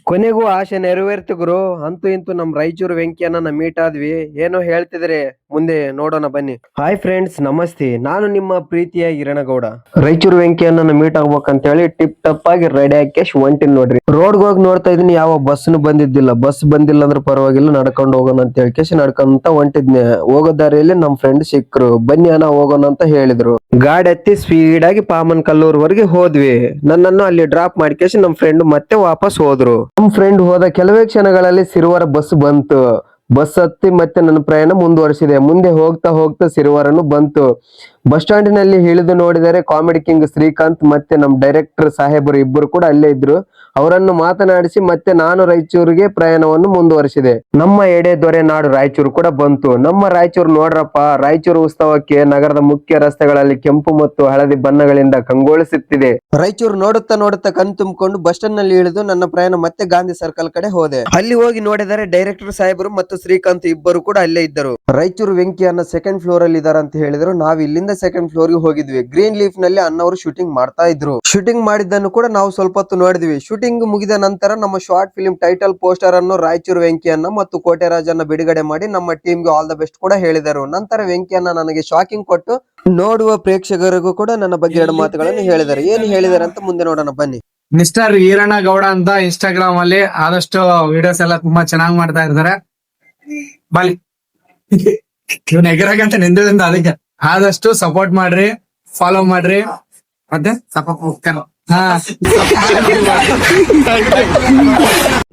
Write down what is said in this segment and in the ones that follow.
ಕೊನೆಗೂ ಆಸೆ ನೆರವೇರ್ತು ಗುರು. ಅಂತೂ ಇಂತೂ ನಮ್ ರಾಯಚೂರು ವೆಂಕಿಯನ್ನ ಮೀಟ್ ಆದ್ವಿ. ಏನೋ ಹೇಳ್ತಿದ್ರೆ ಮುಂದೆ ನೋಡೋಣ ಬನ್ನಿ. ಹಾಯ್ ಫ್ರೆಂಡ್ಸ್, ನಮಸ್ತೆ. ನಾನು ನಿಮ್ಮ ಪ್ರೀತಿಯ ಹಿರಣಗೌಡ. ರಾಯಚೂರು ವೆಂಕಿಯನ್ನ ಮೀಟ್ ಆಗ್ಬೇಕಂತ ಹೇಳಿ ಟಿಪ್ ಟಪ್ ಆಗಿ ರೆಡಿ ಹಾಕಿ ಹೊಂಟಿನ್ ನೋಡ್ರಿ. ರೋಡ್ ಹೋಗಿ ನೋಡ್ತಾ ಇದೀನಿ, ಯಾವ ಬಸ್ನು ಬಂದಿದ್ದಿಲ್ಲ. ಬಸ್ ಬಂದಿಲ್ಲ ಅಂದ್ರೆ ಪರವಾಗಿಲ್ಲ, ನಡ್ಕೊಂಡು ಹೋಗೋಣ ಅಂತ ಹೇಳಿ ನಡ್ಕೊಂತ ಹೊಂಟಿದ್ನೆ. ಹೋಗೋ ದಾರಿಯಲ್ಲಿ ನಮ್ ಫ್ರೆಂಡ್ ಸಿಕ್ರು. ಬನ್ನಿ ಅಣ್ಣ ಹೋಗೋಣ ಅಂತ ಹೇಳಿದ್ರು. ಗಾಡಿ ಹತ್ತಿ ಸ್ಪೀಡ್ ಆಗಿ ಪಾಮನ್ ಕಲ್ಲೂರ್ವರೆಗೆ ಹೋದ್ವಿ. ನನ್ನನ್ನು ಅಲ್ಲಿ ಡ್ರಾಪ್ ಮಾಡ್ಕೇಸಿ ನಮ್ ಫ್ರೆಂಡ್ ಮತ್ತೆ ವಾಪಸ್ ಹೋದ್ರು. ನಮ್ ಫ್ರೆಂಡ್ ಹೋದ ಕೆಲವೇ ಕ್ಷಣಗಳಲ್ಲಿ ಸಿರುವಾರ ಬಸ್ ಬಂತು. ಬಸ್ ಹತ್ತಿ ಮತ್ತೆ ನನ್ನ ಪ್ರಯಾಣ ಮುಂದುವರಿಸಿದೆ. ಮುಂದೆ ಹೋಗ್ತಾ ಹೋಗ್ತಾ ಸಿರುವಾರನು ಬಂತು. ಬಸ್ ಸ್ಟಾಂಡಿನಲ್ಲಿ ಇಳಿದು ನೋಡಿದರೆ ಕಾಮಿಡಿ ಕಿಂಗ್ ಶ್ರೀಕಾಂತ್ ಮತ್ತೆ ನಮ್ ಡೈರೆಕ್ಟರ್ ಸಾಹೇಬರು ಇಬ್ಬರು ಕೂಡ ಅಲ್ಲೇ ಇದ್ರು. ಅವರನ್ನು ಮಾತನಾಡಿಸಿ ಮತ್ತೆ ನಾನು ರಾಯಚೂರಿಗೆ ಪ್ರಯಾಣವನ್ನು ಮುಂದುವರಿಸಿದೆ. ನಮ್ಮ ಎಡೆ ದೊರೆ ನಾಡು ರಾಯಚೂರು ಕೂಡ ಬಂತು. ನಮ್ಮ ರಾಯಚೂರು ನೋಡ್ರಪ್ಪ, ರಾಯಚೂರು ಉತ್ಸವಕ್ಕೆ ನಗರದ ಮುಖ್ಯ ರಸ್ತೆಗಳಲ್ಲಿ ಕೆಂಪು ಮತ್ತು ಹಳದಿ ಬಣ್ಣಗಳಿಂದ ಕಂಗೊಳಿಸುತ್ತಿದೆ. ರಾಯಚೂರು ನೋಡುತ್ತಾ ನೋಡುತ್ತಾ ಕಣ್ ತುಂಬಿಕೊಂಡು ಬಸ್ ಸ್ಟಾಂಡ್ ನಲ್ಲಿ ಇಳಿದು ನನ್ನ ಪ್ರಯಾಣ ಮತ್ತೆ ಗಾಂಧಿ ಸರ್ಕಲ್ ಕಡೆ ಹೋದೆ. ಅಲ್ಲಿ ಹೋಗಿ ನೋಡಿದರೆ ಡೈರೆಕ್ಟರ್ ಸಾಹೇಬರು ಮತ್ತು ಶ್ರೀಕಾಂತ್ ಇಬ್ಬರು ಕೂಡ ಅಲ್ಲೇ ಇದ್ದರು. ರಾಯಚೂರು ವೆಂಕಿಯನ್ನ ಸೆಕೆಂಡ್ ಫ್ಲೋರ್ ಅಲ್ಲಿ ಇದಾರೆ ಅಂತ ಹೇಳಿದ್ರು. ನಾವು ಇಲ್ಲಿಂದ ಸೆಕೆಂಡ್ ಫ್ಲೋರ್ ಗೆ ಹೋಗಿದ್ವಿ. ಗ್ರೀನ್ ಲೀಫ್ ನಲ್ಲಿ ಅಣ್ಣವರು ಶೂಟಿಂಗ್ ಮಾಡ್ತಾ ಇದ್ರು. ಶೂಟಿಂಗ್ ಮಾಡಿದ್ದನ್ನು ಕೂಡ ನಾವು ಸ್ವಲ್ಪ ಹೊತ್ತು ನೋಡಿದ್ವಿ. ಶೂಟಿಂಗ್ ಮುಗಿದ ನಂತರ ನಮ್ಮ ಶಾರ್ಟ್ ಫಿಲ್ಮ್ ಟೈಟಲ್ ಪೋಸ್ಟರ್ ಅನ್ನು ರಾಯಚೂರು ವೆಂಕಿಯನ್ನ ಮತ್ತು ಕೋಟೆರಾಜನ್ನ ಬಿಡುಗಡೆ ಮಾಡಿ ನಮ್ಮ ಟೀಮ್ ಗೆ ಆಲ್ ದ ಬೆಸ್ಟ್ ಕೂಡ ಹೇಳಿದರು. ನಂತರ ವೆಂಕಿಯನ್ನ ನನಗೆ ಶಾಕಿಂಗ್ ಕೊಟ್ಟು ನೋಡುವ ಪ್ರೇಕ್ಷಕರಿಗೂ ಕೂಡ ನನ್ನ ಬಗ್ಗೆ ಎರಡು ಮಾತುಗಳನ್ನು ಹೇಳಿದ್ದಾರೆ. ಏನು ಹೇಳಿದ್ದಾರೆ ಅಂತ ಮುಂದೆ ನೋಡೋಣ ಬನ್ನಿ. ಮಿಸ್ಟರ್ ಈರಣ್ಣಗೌಡ ಅಂತ ಇನ್ಸ್ಟಾಗ್ರಾಮ್ ಅಲ್ಲಿ ಆದಷ್ಟು ವಿಡಿಯೋಸ್ ಎಲ್ಲ ತುಂಬಾ ಚೆನ್ನಾಗಿ ಮಾಡ್ತಾ ಇರ್ತಾರೆ. ಬಲಿ ಇವ್ನ ಎಗರಗಂತ ನಿಂದಿರಿಂದ ಅದಕ್ಕೆ ಆದಷ್ಟು ಸಪೋರ್ಟ್ ಮಾಡ್ರಿ, ಫಾಲೋ ಮಾಡ್ರಿ, ಮತ್ತೆ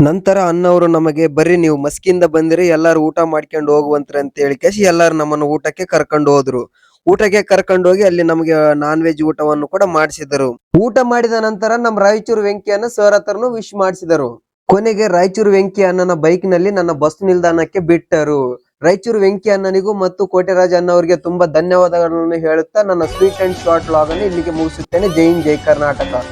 ನಂತರ ಅಣ್ಣವರು ನಮಗೆ ಬರ್ರಿ ನೀವು ಮಸ್ಕಿಂದ ಬಂದಿರಿ, ಎಲ್ಲಾರು ಊಟ ಮಾಡ್ಕೊಂಡು ಹೋಗುವಂತ್ರಿ ಅಂತ ಹೇಳಿ ಕೇಸಿ ಎಲ್ಲಾರು ನಮ್ಮನ್ನು ಊಟಕ್ಕೆ ಕರ್ಕೊಂಡು ಹೋದ್ರು. ಊಟಕ್ಕೆ ಕರ್ಕೊಂಡು ಹೋಗಿ ಅಲ್ಲಿ ನಮಗೆ ನಾನ್ ವೆಜ್ ಊಟವನ್ನು ಕೂಡ ಮಾಡಿಸಿದರು. ಊಟ ಮಾಡಿದ ನಂತರ ನಮ್ ರಾಯಚೂರು ವೆಂಕಿಯನ್ನ ಸರ್ ಹತ್ರನು ವಿಶ್ ಮಾಡಿಸಿದರು. ಕೊನೆಗೆ ರಾಯಚೂರು ವೆಂಕಿ ಅಣ್ಣನ ಬೈಕ್ ನಲ್ಲಿ ನನ್ನ ಬಸ್ ನಿಲ್ದಾಣಕ್ಕೆ ಬಿಟ್ಟರು. ರಾಯಚೂರು ವೆಂಕಿ ಅಣ್ಣನಿಗೂ ಮತ್ತು ಕೋಟೆರಾಜ್ ಅಣ್ಣವರಿಗೆ ತುಂಬಾ ಧನ್ಯವಾದಗಳನ್ನು ಹೇಳುತ್ತಾ ನನ್ನ ಸ್ವೀಟ್ ಅಂಡ್ ಶಾರ್ಟ್ ವ್ಲಾಗ್ ಅನ್ನು ಇಲ್ಲಿಗೆ ಮುಗಿಸುತ್ತೇನೆ. ಜೈ ಹಿಂದ್, ಜೈ ಕರ್ನಾಟಕ.